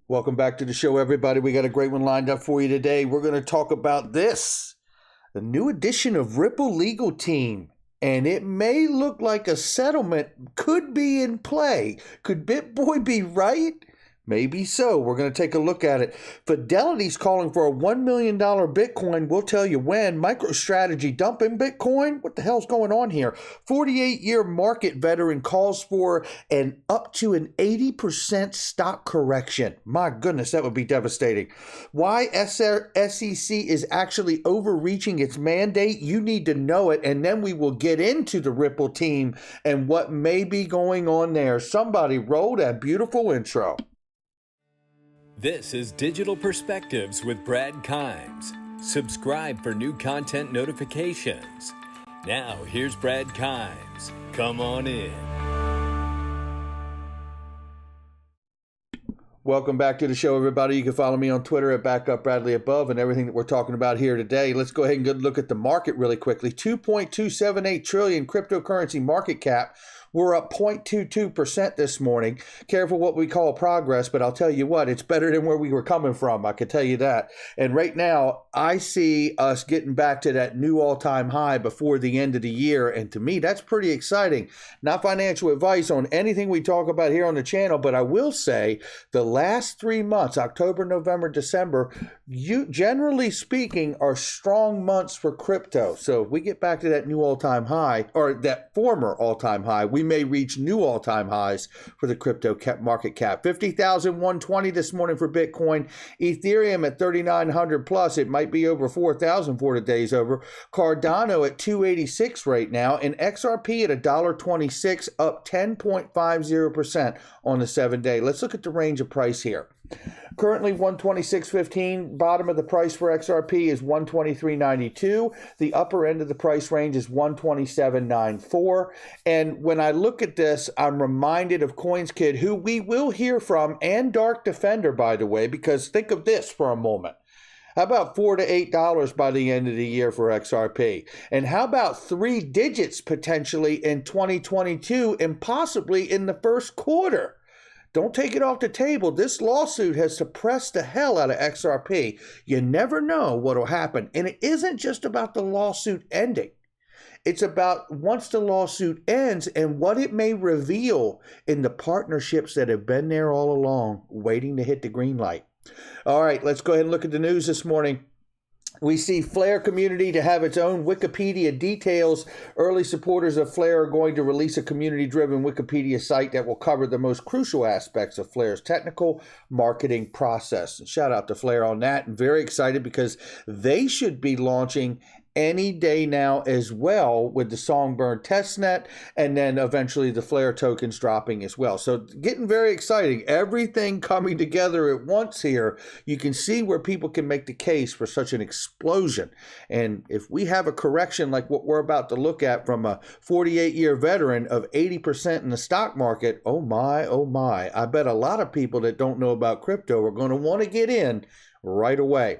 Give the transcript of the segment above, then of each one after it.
Welcome back to the show, everybody. We got a great one lined up for you today. We're going to talk about this, the new edition of Ripple Legal Team. And it may look like a settlement could be in play. Could BitBoy be right? Maybe so. We're going to take a look at it. Fidelity's calling for a $1 million Bitcoin. We'll tell you when. MicroStrategy dumping Bitcoin? What the hell's going on here? 48-year market veteran calls for an up to an 80% stock correction. My goodness, that would be devastating. Why SEC is actually overreaching its mandate? You need to know it. And then we will get into the Ripple team and what may be going on there. Somebody roll that beautiful intro. This is Digital Perspectives with Brad Kimes. Subscribe for new content notifications. Now, here's Brad Kimes. Come on in. Welcome back to the show, everybody. You can follow me on Twitter at BackupBradleyAbove and everything that we're talking about here today. Let's go ahead and get a look at the market really quickly. 2.278 trillion cryptocurrency market cap. We're up 0.22% this morning. Careful what we call progress, but I'll tell you what, it's better than where we were coming from. I can tell you that. And right now, I see us getting back to that new all-time high before the end of the year. And to me, that's pretty exciting. Not financial advice on anything we talk about here on the channel, but I will say the last 3 months, October, November, December, generally speaking, are strong months for crypto. So if we get back to that new all-time high, or that former all-time high, we may reach new all-time highs for the crypto market cap. 50,120 this morning for Bitcoin. Ethereum at 3,900 plus. It might be over 4,000 for today's over. Cardano at 286 right now. And XRP at $1.26, up 10.50% on the 7-day. Let's look at the range of price here. Currently 126.15. Bottom of the price for XRP is 123.92. The upper end of the price range is 127.94. And when I look at this, I'm reminded of CoinsKid, who we will hear from, and Dark Defender, by the way, because think of this for a moment. How about $4 to $8 by the end of the year for XRP? And how about 3 digits potentially in 2022 and possibly in the first quarter? Don't take it off the table. This lawsuit has suppressed the hell out of XRP. You never know what will happen. And it isn't just about the lawsuit ending. It's about once the lawsuit ends and what it may reveal in the partnerships that have been there all along, waiting to hit the green light. All right, let's go ahead and look at the news this morning. We see Flare community to have its own Wikipedia details. Early supporters of Flare are going to release a community-driven Wikipedia site that will cover the most crucial aspects of Flare's technical marketing process. And shout out to Flare on that. And very excited because they should be launching any day now as well with the Songbird testnet, and then eventually the Flare tokens dropping as well. So getting very exciting. Everything coming together at once here. You can see where people can make the case for such an explosion. And if we have a correction like what we're about to look at from a 48-year veteran of 80% in the stock market, oh my, oh my. I bet a lot of people that don't know about crypto are going to want to get in right away.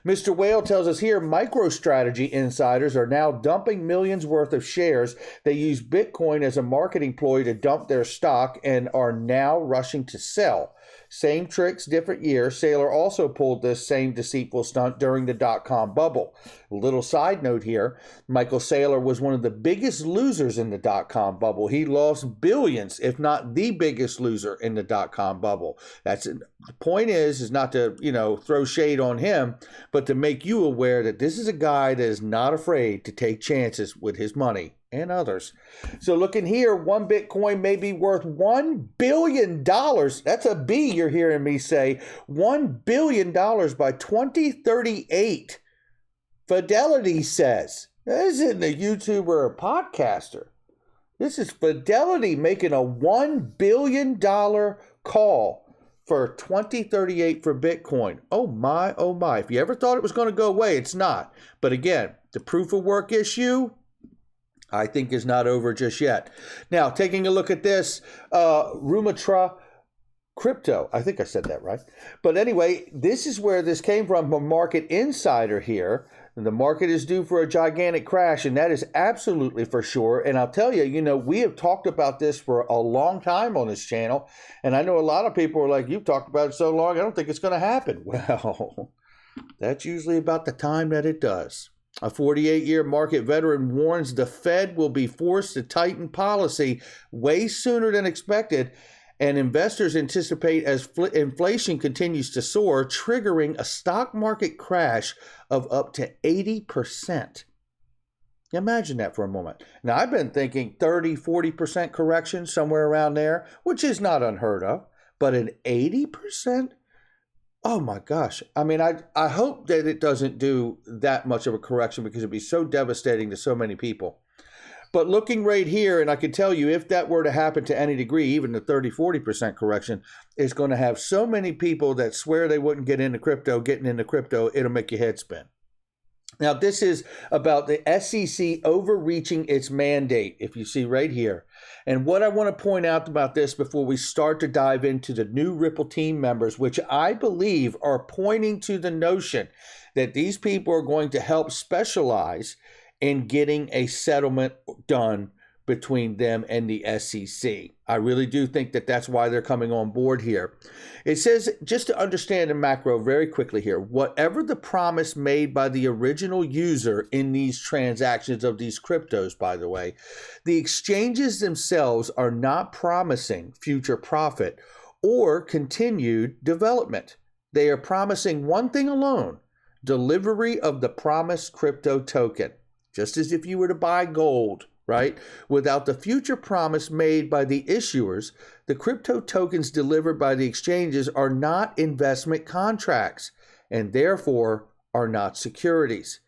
Mr. Whale tells us here, MicroStrategy insiders are now dumping millions worth of shares. They use Bitcoin as a marketing ploy to dump their stock and are now rushing to sell. Same tricks, different year. Saylor also pulled this same deceitful stunt during the dot-com bubble. A little side note here, Michael Saylor was one of the biggest losers in the dot-com bubble. He lost billions, if not the biggest loser in the dot-com bubble. The point is not to, throw shade on him, but to make you aware that this is a guy that is not afraid to take chances with his money and others. So looking here, one Bitcoin may be worth $1 billion. That's a B you're hearing me say. $1 billion by 2038. Fidelity says. This isn't a YouTuber or a podcaster. This is Fidelity making a $1 billion call for 2038 for Bitcoin. Oh my, oh my. If you ever thought it was going to go away, it's not. But again, the proof of work issue, I think, is not over just yet. Now, taking a look at this, Rumatra Crypto. I think I said that right. But anyway, this is where this came from a market insider here. The market is due for a gigantic crash, and that is absolutely for sure. And I'll tell you, we have talked about this for a long time on this channel, and I know a lot of people are like, you've talked about it so long, I don't think it's going to happen. Well, that's usually about the time that it does. A 48-year market veteran warns the Fed will be forced to tighten policy way sooner than expected, and investors anticipate as inflation continues to soar, triggering a stock market crash of up to 80%. Imagine that for a moment. Now, I've been thinking 30, 40% correction, somewhere around there, which is not unheard of, but an 80%? Oh my gosh. I mean, I hope that it doesn't do that much of a correction because it'd be so devastating to so many people. But looking right here, and I can tell you, if that were to happen to any degree, even the 30, 40% correction, is going to have so many people that swear they wouldn't get into crypto, getting into crypto, it'll make your head spin. Now, this is about the SEC overreaching its mandate, if you see right here. And what I want to point out about this before we start to dive into the new Ripple team members, which I believe are pointing to the notion that these people are going to help specialize in getting a settlement done between them and the SEC. I really do think that that's why they're coming on board here. It says, just to understand the macro very quickly here, whatever the promise made by the original user in these transactions of these cryptos, by the way, the exchanges themselves are not promising future profit or continued development. They are promising one thing alone: delivery of the promised crypto token. Just as if you were to buy gold, right? Without the future promise made by the issuers, the crypto tokens delivered by the exchanges are not investment contracts and therefore are not securities.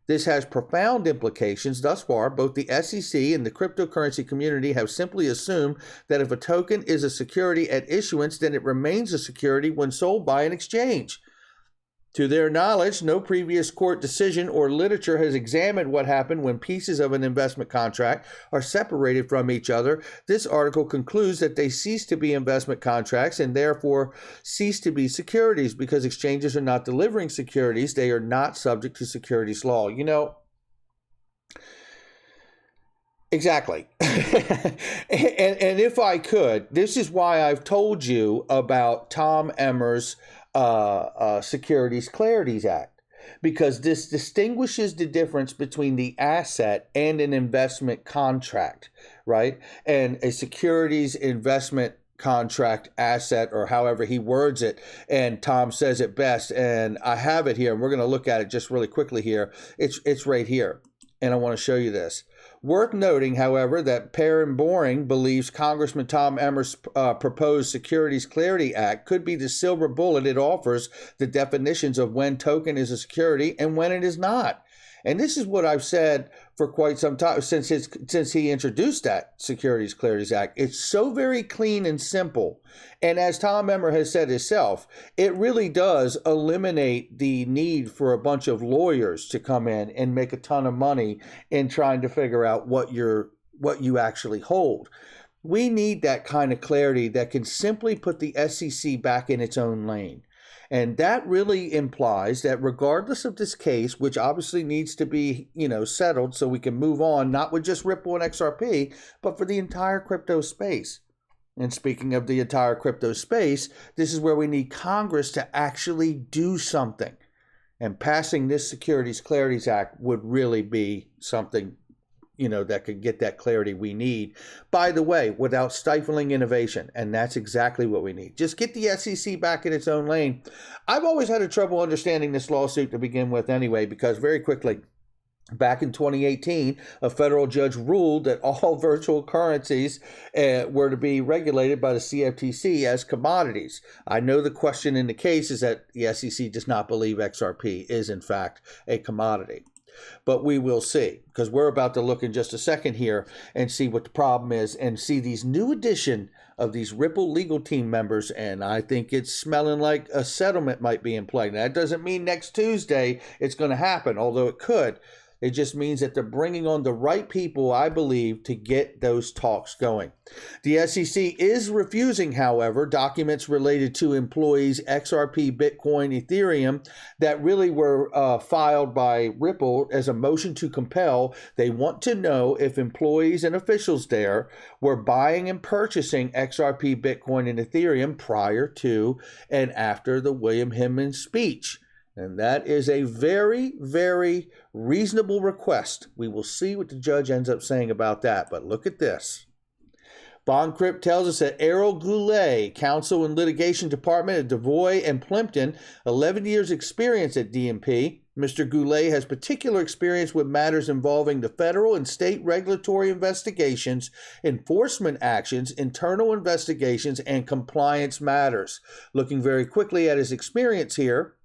This has profound implications. Thus far, both the SEC and the cryptocurrency community have simply assumed that if a token is a security at issuance, then it remains a security when sold by an exchange. To their knowledge, no previous court decision or literature has examined what happened when pieces of an investment contract are separated from each other. This article concludes that they cease to be investment contracts and therefore cease to be securities because exchanges are not delivering securities. They are not subject to securities law. Exactly. and if I could, this is why I've told you about Tom Emmer's Securities Clarities Act, because this distinguishes the difference between the asset and an investment contract, right? And a securities investment contract asset, or however he words it, and Tom says it best, and I have it here, and we're going to look at it just really quickly here. It's right here, and I want to show you this. Worth noting, however, that Perrin Boring believes Congressman Tom Emmer's proposed Securities Clarity Act could be the silver bullet it offers the definitions of when token is a security and when it is not. And this is what I've said for quite some time since he introduced that Securities Clarities Act. It's so very clean and simple. And as Tom Emmer has said himself, it really does eliminate the need for a bunch of lawyers to come in and make a ton of money in trying to figure out what you actually hold. We need that kind of clarity that can simply put the SEC back in its own lane. And that really implies that regardless of this case, which obviously needs to be, settled so we can move on, not with just Ripple and XRP, but for the entire crypto space. And speaking of the entire crypto space, this is where we need Congress to actually do something. And passing this Securities Clarities Act would really be something that could get that clarity we need, by the way, without stifling innovation. And that's exactly what we need. Just get the SEC back in its own lane. I've always had a trouble understanding this lawsuit to begin with anyway, because very quickly, back in 2018, a federal judge ruled that all virtual currencies were to be regulated by the CFTC as commodities. I know the question in the case is that the SEC does not believe XRP is, in fact, a commodity. But we will see, because we're about to look in just a second here and see what the problem is and see these new addition of these Ripple legal team members. And I think it's smelling like a settlement might be in play. Now, that doesn't mean next Tuesday it's going to happen, although it could. It just means that they're bringing on the right people, I believe, to get those talks going. The SEC is refusing, however, documents related to employees' XRP, Bitcoin, Ethereum that really were filed by Ripple as a motion to compel. They want to know if employees and officials there were buying and purchasing XRP, Bitcoin, and Ethereum prior to and after the William Hinman speech. And that is a very, very reasonable request. We will see what the judge ends up saying about that. But look at this. BondCrypt tells us that Errol Goulet, counsel and litigation department at Devoy and Plimpton, 11 years experience at DMP. Mr. Goulet has particular experience with matters involving the federal and state regulatory investigations, enforcement actions, internal investigations, and compliance matters. Looking very quickly at his experience here,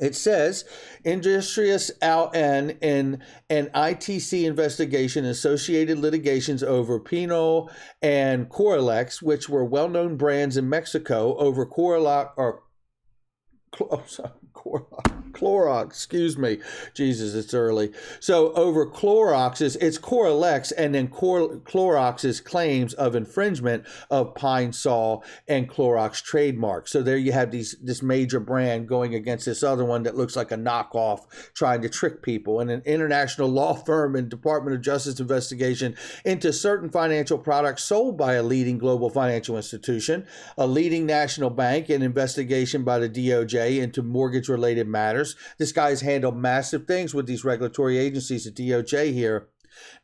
it says, industrious LN in an ITC investigation, associated litigations over Pinot and Coralex, which were well-known brands in Mexico, over Clorox, excuse me. Jesus, it's early. So over Clorox's, it's Coralex, and then Clorox's claims of infringement of Pine Sol and Clorox trademarks. So there you have this major brand going against this other one that looks like a knockoff, trying to trick people. And an international law firm and Department of Justice investigation into certain financial products sold by a leading global financial institution, a leading national bank, an investigation by the DOJ into mortgage-related matters. This guy's handled massive things with these regulatory agencies at DOJ here.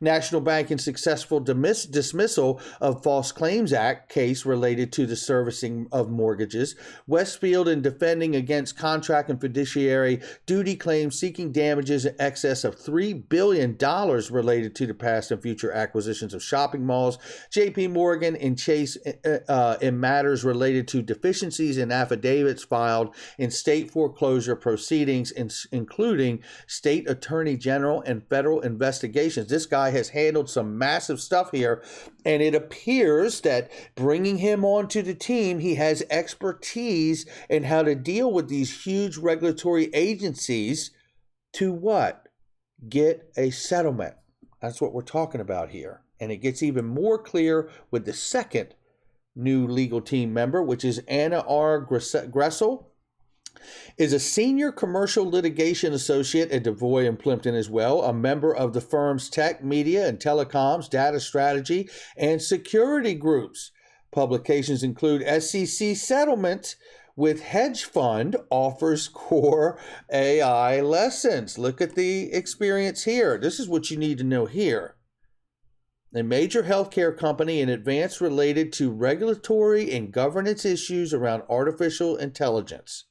National Bank and successful dismissal of False Claims Act case related to the servicing of mortgages. Westfield in defending against contract and fiduciary duty claims seeking damages in excess of $3 billion related to the past and future acquisitions of shopping malls. JP Morgan and Chase in matters related to deficiencies in affidavits filed in state foreclosure proceedings, including state attorney general and federal investigations. This guy has handled some massive stuff here, and it appears that bringing him onto the team, he has expertise in how to deal with these huge regulatory agencies to what? Get a settlement. That's what we're talking about here. And it gets even more clear with the second new legal team member, which is Anna R. Gressel, is a senior commercial litigation associate at Devoy and Plimpton as well, a member of the firm's tech, media, and telecoms, data strategy, and security groups. Publications include SEC settlement with hedge fund offers core AI lessons. Look at the experience here. This is what you need to know here. A major healthcare company in advance related to regulatory and governance issues around artificial intelligence.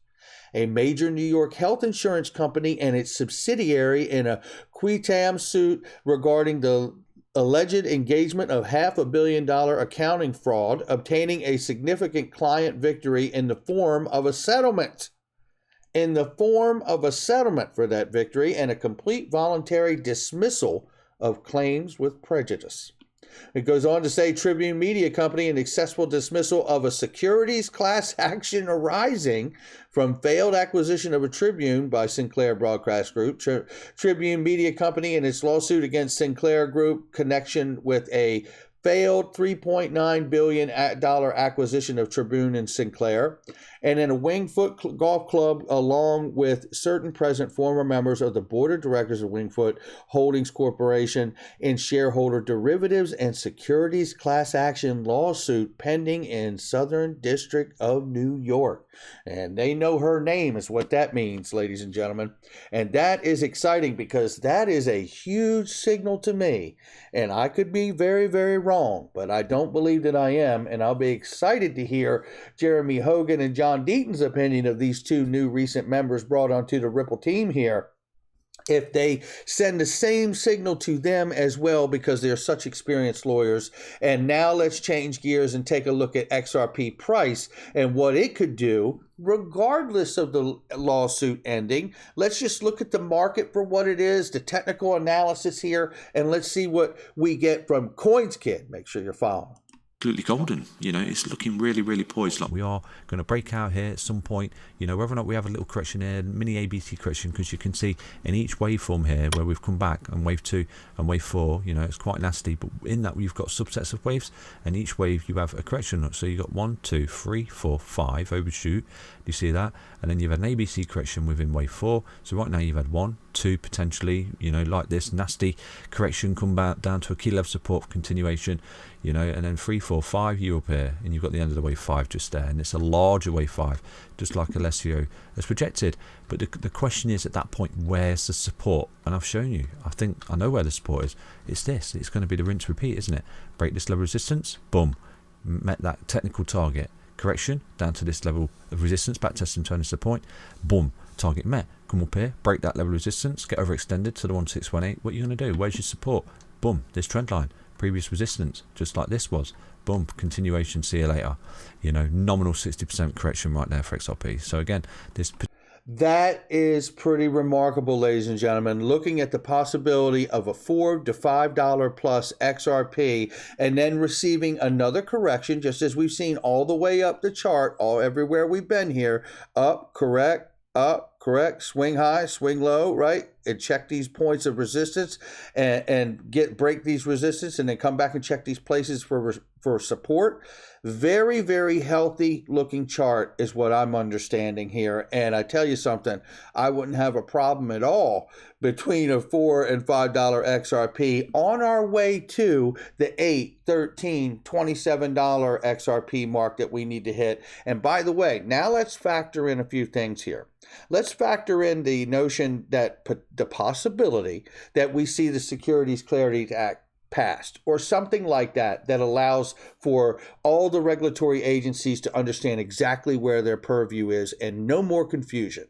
A major New York health insurance company and its subsidiary in a qui tam suit regarding the alleged engagement of $500 million accounting fraud, obtaining a significant client victory in the form of a settlement. In the form of a settlement for that victory and a complete voluntary dismissal of claims with prejudice. It goes on to say Tribune Media Company, an successful dismissal of a securities class action arising from failed acquisition of a Tribune by Sinclair Broadcast Group. Tribune Media Company and its lawsuit against Sinclair Group connection with a failed $3.9 billion acquisition of Tribune and Sinclair, and in a Wingfoot Golf Club along with certain present former members of the board of directors of Wingfoot Holdings Corporation in shareholder derivatives and securities class action lawsuit pending in Southern District of New York. And they know her name is what that means, ladies and gentlemen. And that is exciting because that is a huge signal to me. And I could be very, very wrong, but I don't believe that I am. And I'll be excited to hear Jeremy Hogan and John Deaton's opinion of these two new recent members brought onto the Ripple team here, if they send the same signal to them as well, because they're such experienced lawyers. And now let's change gears and take a look at XRP Price and what it could do regardless of the lawsuit ending. Let's just look at the market for what it is, the technical analysis here, and let's see what we get from CoinsKid. Make sure you're following. absolutely golden. It's looking really, really poised. Like we are going to break out here at some point, whether or not we have a little correction here, mini ABC correction, because you can see in each waveform here where we've come back, and wave 2 and wave 4, it's quite nasty, but in that we've got subsets of waves, and each wave you have a correction. So you've got 1, 2, 3, 4, 5 overshoot. Do you see that? And then you've had an ABC correction within wave 4. So right now you've had 1, 2 potentially, like this nasty correction, come back down to a key level support continuation, and then 3, 4, 5 you up here, and you've got the end of the wave 5 just there, and it's a larger wave 5, just like Alessio has projected. But the question is, at that point, where's the support? And I've shown you. I think I know where the support is. It's this. It's going to be the rinse repeat, isn't it? Break this level of resistance, boom, met that technical target. Correction down to this level of resistance, back test and turn to the point, boom, target met. Come up here, break that level of resistance, get overextended to the 1618. What are you going to do? Where's your support? Boom, this trend line, previous resistance, just like this was. Boom, continuation, see you later. Nominal 60% correction right there for XRP. So again, that is pretty remarkable, ladies and gentlemen. Looking at the possibility of a $4 to $5 plus XRP, and then receiving another correction, just as we've seen all the way up the chart, everywhere we've been here, up, correct, swing high, swing low, right? And check these points of resistance and break these resistance, and then come back and check these places for support. Very, very healthy looking chart is what I'm understanding here. And I tell you something, I wouldn't have a problem at all between a $4 and $5 XRP on our way to the $8, $13, $27 XRP mark that we need to hit. And by the way, now let's factor in a few things here. Let's factor in the notion that the possibility that we see the Securities Clarity Act passed, or something like that, that allows for all the regulatory agencies to understand exactly where their purview is and no more confusion.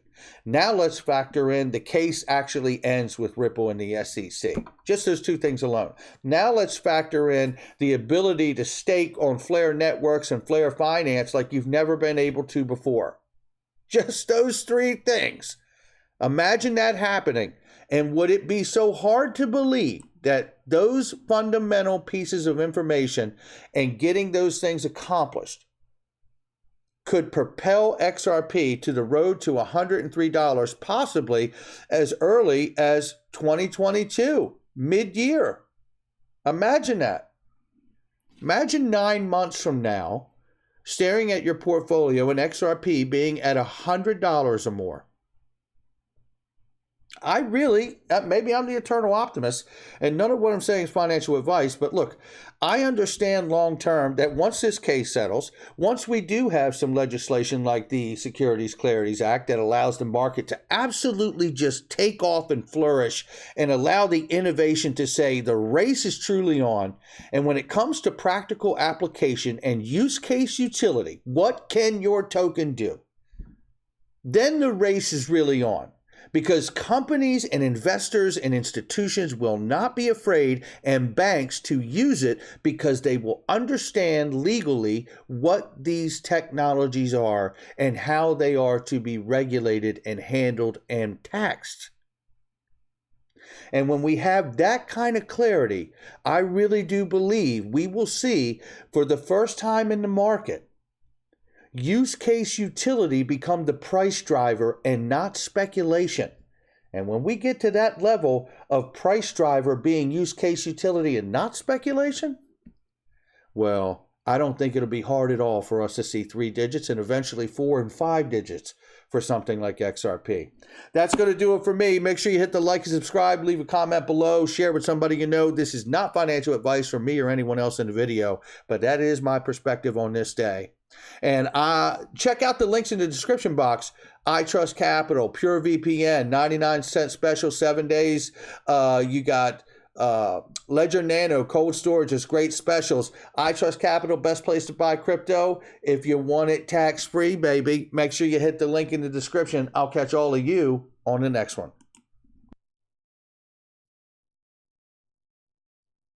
Now let's factor in the case actually ends with Ripple and the SEC. Just those two things alone. Now let's factor in the ability to stake on Flare Networks and Flare Finance like you've never been able to before. Just those three things. Imagine that happening. And would it be so hard to believe that those fundamental pieces of information and getting those things accomplished could propel XRP to the road to $103, possibly as early as 2022, mid-year? Imagine that. Imagine 9 months from now, staring at your portfolio and XRP being at $100 or more. I really, maybe I'm the eternal optimist, and none of what I'm saying is financial advice, but look, I understand long term that once this case settles, once we do have some legislation like the Securities Clarity Act that allows the market to absolutely just take off and flourish and allow the innovation to say the race is truly on, and when it comes to practical application and use case utility, what can your token do? Then the race is really on. Because companies and investors and institutions will not be afraid, and banks to use it, because they will understand legally what these technologies are and how they are to be regulated and handled and taxed. And when we have that kind of clarity, I really do believe we will see, for the first time in the market, use case utility become the price driver and not speculation. And when we get to that level of price driver being use case utility and not speculation, well, I don't think it'll be hard at all for us to see 3 digits and eventually 4 and 5 digits for something like XRP. That's going to do it for me. Make sure you hit the like and subscribe, leave a comment below, share with somebody you know. This is not financial advice from me or anyone else in the video, but that is my perspective on this day. And check out the links in the description box. I Trust Capital, Pure VPN, 99-cent special, 7 days. You got Ledger Nano, cold storage is great specials. I Trust Capital, best place to buy crypto. If you want it tax-free, baby, make sure you hit the link in the description. I'll catch all of you on the next one.